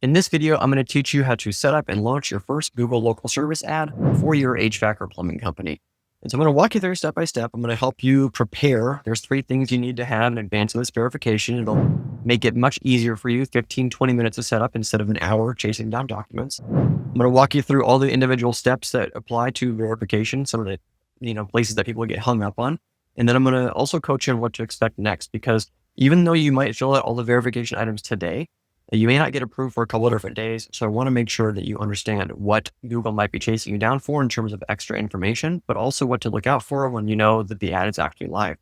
In this video, I'm going to teach you how to set up and launch your first Google local service ad for your HVAC or plumbing company. And so I'm going to walk you through step by step. I'm going to help you prepare. There's 3 things you need to have in advance of this verification. It'll make it much easier for you, 15, 20 minutes to set up instead of an hour chasing down documents. I'm going to walk you through all the individual steps that apply to verification, some of the places that people get hung up on. And then I'm going to also coach you on what to expect next, because even though you might fill out all the verification items today, you may not get approved for a couple of different days. So I want to make sure that you understand what Google might be chasing you down for in terms of extra information, but also what to look out for when you know that the ad is actually live.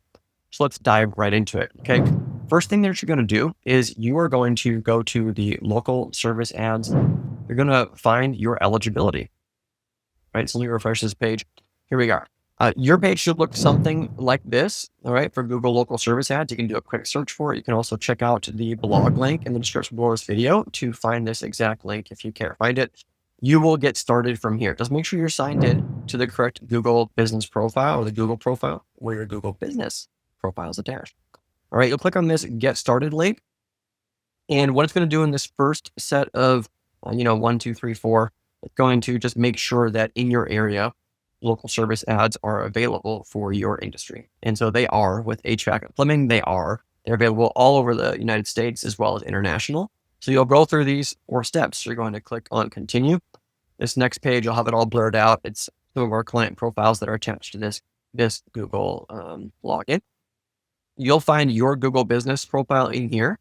So let's dive right into it. Okay. First thing that you're going to do is you are going to go to the local service ads. You're going to find your eligibility, right? So let me refresh this page. Here we go. Your page should look something like this, all right, for Google local service ads. You can do a quick search for it. You can also check out the blog link in the description below this video to find this exact link if you can't find it. You will get started from here. Just make sure you're signed in to the correct Google business profile or the Google profile where your Google business profile is attached. All right, you'll click on this Get Started link. And what it's going to do in this first set of, 1, 2, 3, 4, it's going to just make sure that in your area, local service ads are available for your industry. And so they are with HVAC and plumbing. They're available all over the United States as well as international. So you'll go through these 4 steps. You're going to click on continue. This next page, I'll have it all blurred out. It's some of our client profiles that are attached to this Google login. You'll find your Google business profile in here.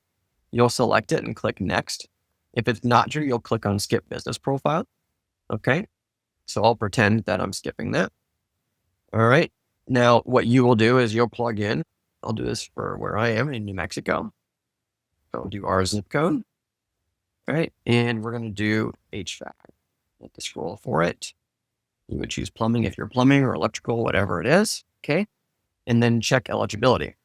You'll select it and click next. If it's not here, you'll click on skip business profile. Okay. So I'll pretend that I'm skipping that. All right. Now, what you will do is you'll plug in. I'll do this for where I am in New Mexico. I'll do our zip code. All right. And we're going to do HVAC. Hit the scroll for it. You would choose plumbing if you're plumbing or electrical, whatever it is. Okay. And then check eligibility.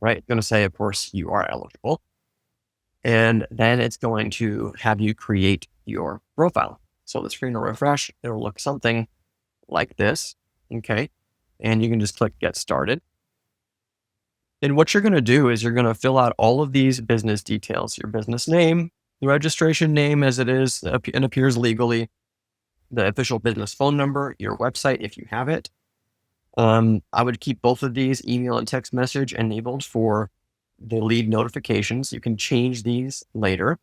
Right. It's going to say, of course, you are eligible. And then it's going to have you create your profile. So the screen will refresh. It'll look something like this. Okay. And you can just click Get Started. And what you're going to do is you're going to fill out all of these business details, your business name, the registration name as it is and appears legally, the official business phone number, your website if you have it. I would keep both of these, email and text message, enabled for the lead notifications. You can change these later.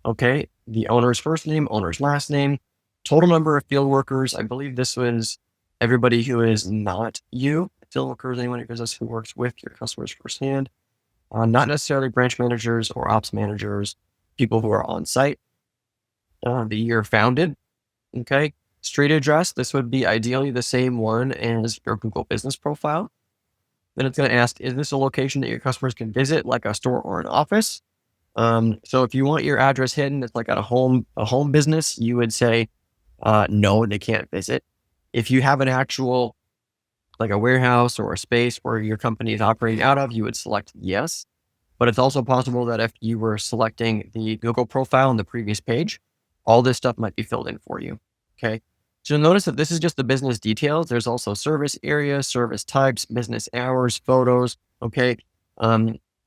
Okay, the owner's first name, owner's last name, total number of field workers. I believe this was everybody who is not you. Field workers, anyone who works with your customers firsthand. Not necessarily branch managers or ops managers, people who are on site. The year founded. Okay, street address. This would be ideally the same one as your Google business profile. Then it's going to ask, is this a location that your customers can visit, like a store or an office? So if you want your address hidden, it's like at a home business, you would say, no, they can't visit. If you have an actual, like a warehouse or a space where your company is operating out of, you would select yes. But it's also possible that if you were selecting the Google profile on the previous page, all this stuff might be filled in for you. Okay. So you'll notice that this is just the business details. There's also service area, service types, business hours, photos. Okay.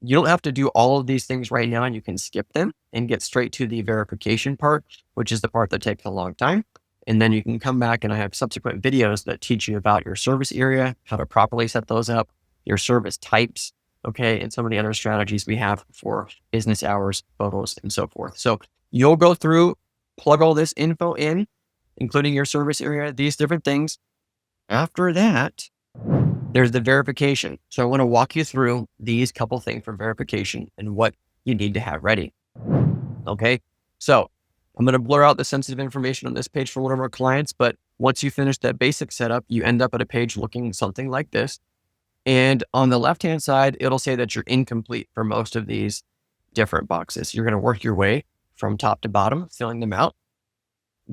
You don't have to do all of these things right now, and you can skip them and get straight to the verification part, which is the part that takes a long time. And then you can come back, and I have subsequent videos that teach you about your service area, how to properly set those up, your service types, okay, and some of the other strategies we have for business hours, photos, and so forth. So you'll go through, plug all this info in, including your service area, these different things. After that, there's the verification. So I want to walk you through these couple things for verification and what you need to have ready. Okay. So I'm going to blur out the sensitive information on this page for one of our clients, but once you finish that basic setup, you end up at a page looking something like this. And on the left-hand side, it'll say that you're incomplete for most of these different boxes. You're going to work your way from top to bottom, filling them out.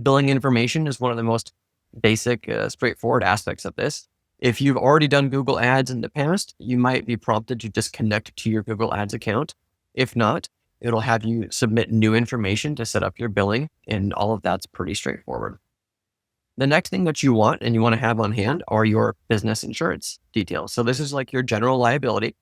Billing information is one of the most basic, straightforward aspects of this. If you've already done Google Ads in the past, you might be prompted to just connect to your Google Ads account. If not, it'll have you submit new information to set up your billing, and all of that's pretty straightforward. The next thing that you want and you want to have on hand are your business insurance details. So this is like your general liability.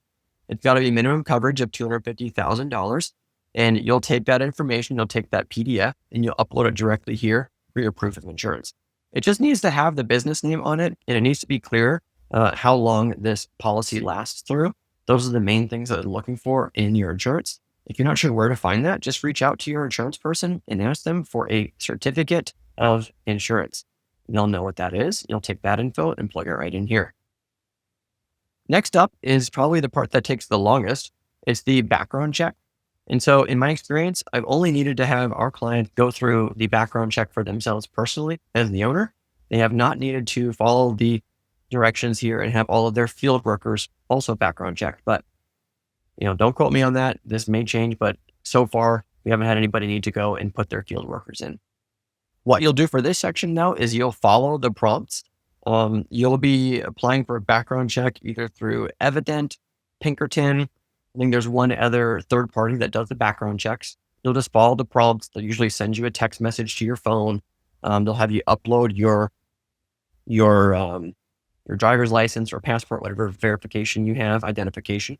It's got to be minimum coverage of $250,000. And you'll take that information, you'll take that PDF and you'll upload it directly here for your proof of insurance. It just needs to have the business name on it, and it needs to be clear how long this policy lasts through. Those are the main things that they're looking for in your insurance. If you're not sure where to find that, just reach out to your insurance person and ask them for a certificate of insurance. They'll know what that is. You'll take that info and plug it right in here. Next up is probably the part that takes the longest. It's the background check. And so in my experience, I've only needed to have our client go through the background check for themselves personally as the owner. They have not needed to follow the directions here and have all of their field workers also background checked. But, don't quote me on that. This may change, but so far we haven't had anybody need to go and put their field workers in. What you'll do for this section now is you'll follow the prompts. You'll be applying for a background check either through Evident, Pinkerton. I think there's one other third party that does the background checks. You'll just follow the prompts. They'll usually send you a text message to your phone. They'll have you upload your driver's license or passport, whatever verification you have, identification,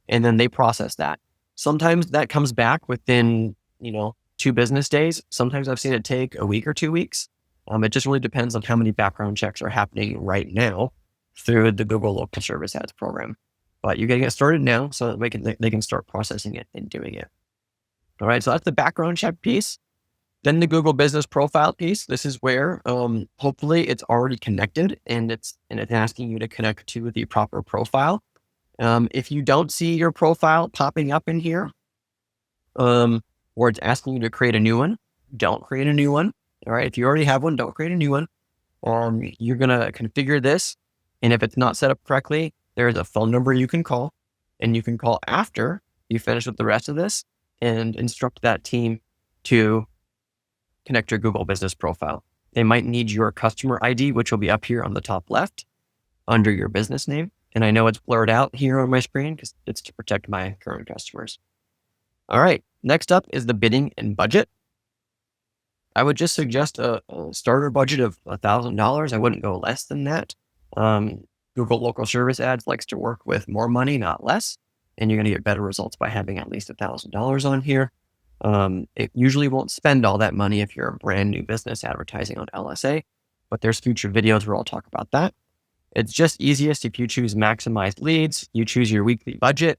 and then they process that. Sometimes that comes back within 2 business days. Sometimes I've seen it take a week or 2 weeks. It just really depends on how many background checks are happening right now through the Google Local Service Ads program. But you got to get started now so that they can start processing it and doing it. All right, so that's the background check piece. Then the Google Business Profile piece. This is where hopefully it's already connected and it's asking you to connect to the proper profile. If you don't see your profile popping up in here, or it's asking you to create a new one, don't create a new one. All right, if you already have one, don't create a new one. You're gonna configure this, and if it's not set up correctly, there's a phone number you can call, and you can call after you finish with the rest of this and instruct that team to connect your Google Business Profile. They might need your customer ID, which will be up here on the top left under your business name. And I know it's blurred out here on my screen because it's to protect my current customers. All right, next up is the bidding and budget. I would just suggest a starter budget of $1,000. I wouldn't go less than that. Google Local Service Ads likes to work with more money, not less. And you're going to get better results by having at least $1,000 on here. It usually won't spend all that money if you're a brand new business advertising on LSA, but there's future videos where I'll talk about that. It's just easiest if you choose maximized leads, you choose your weekly budget,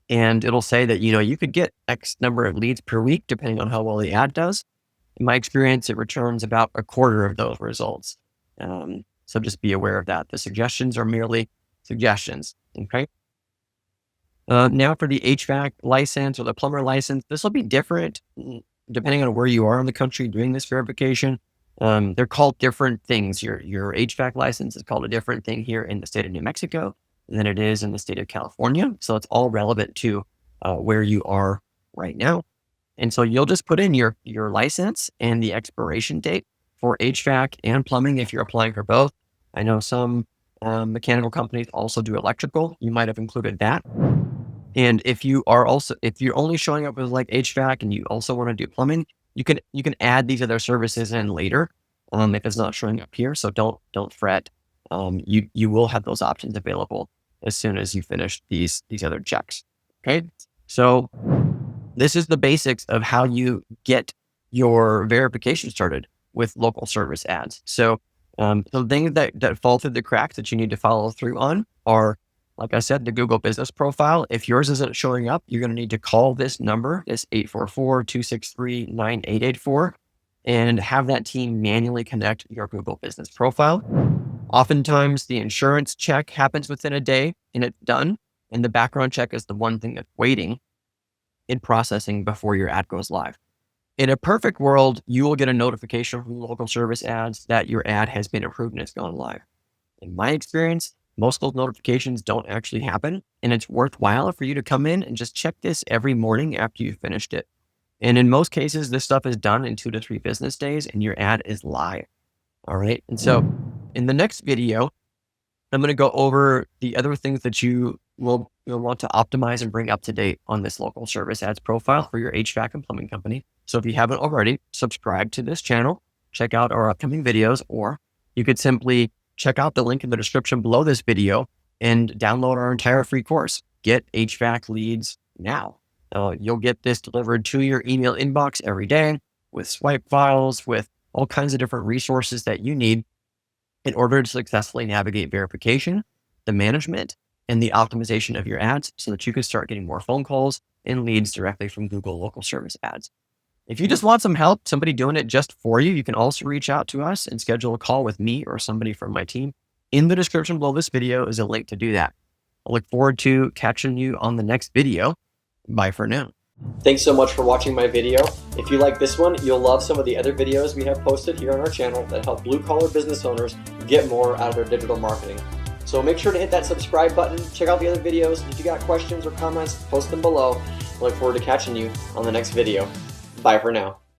and it'll say that, you could get X number of leads per week, depending on how well the ad does. In my experience, it returns about a quarter of those results. So just be aware of that. The suggestions are merely suggestions. Okay. Now for the HVAC license or the plumber license, this will be different depending on where you are in the country doing this verification. They're called different things. Your HVAC license is called a different thing here in the state of New Mexico than it is in the state of California. So it's all relevant to where you are right now. And so you'll just put in your license and the expiration date for HVAC and plumbing if you're applying for both. I know some mechanical companies also do electrical. You might have included that. And if you're only showing up with like HVAC and you also want to do plumbing, you can add these other services in later if it's not showing up here. So don't fret. You will have those options available as soon as you finish these other checks. Okay. So this is the basics of how you get your verification started with local service ads. So the things that fall through the cracks that you need to follow through on are, like I said, the Google Business Profile. If yours isn't showing up, you're going to need to call this number, this 844-263-9884, and have that team manually connect your Google Business Profile. Oftentimes, the insurance check happens within a day and it's done. And the background check is the one thing that's waiting in processing before your ad goes live. In a perfect world, you will get a notification from local service ads that your ad has been approved and it's gone live. In my experience, most of those notifications don't actually happen, and it's worthwhile for you to come in and just check this every morning after you've finished it. And in most cases, this stuff is done in 2 to 3 business days and your ad is live. All right. And so in the next video, I'm going to go over the other things that you'll want to optimize and bring up to date on this local service ads profile for your HVAC and plumbing company. So if you haven't already, subscribe to this channel, check out our upcoming videos, or you could simply check out the link in the description below this video and download our entire free course. Get HVAC leads now. You'll get this delivered to your email inbox every day with swipe files, with all kinds of different resources that you need in order to successfully navigate verification, the management, and the optimization of your ads so that you can start getting more phone calls and leads directly from Google local service ads. If you just want some help, somebody doing it just for you, you can also reach out to us and schedule a call with me or somebody from my team. In the description below this video is a link to do that. I look forward to catching you on the next video. Bye for now. Thanks so much for watching my video. If you like this one, you'll love some of the other videos we have posted here on our channel that help blue-collar business owners get more out of their digital marketing. So make sure to hit that subscribe button, check out the other videos. If you got questions or comments, post them below. I look forward to catching you on the next video. Bye for now.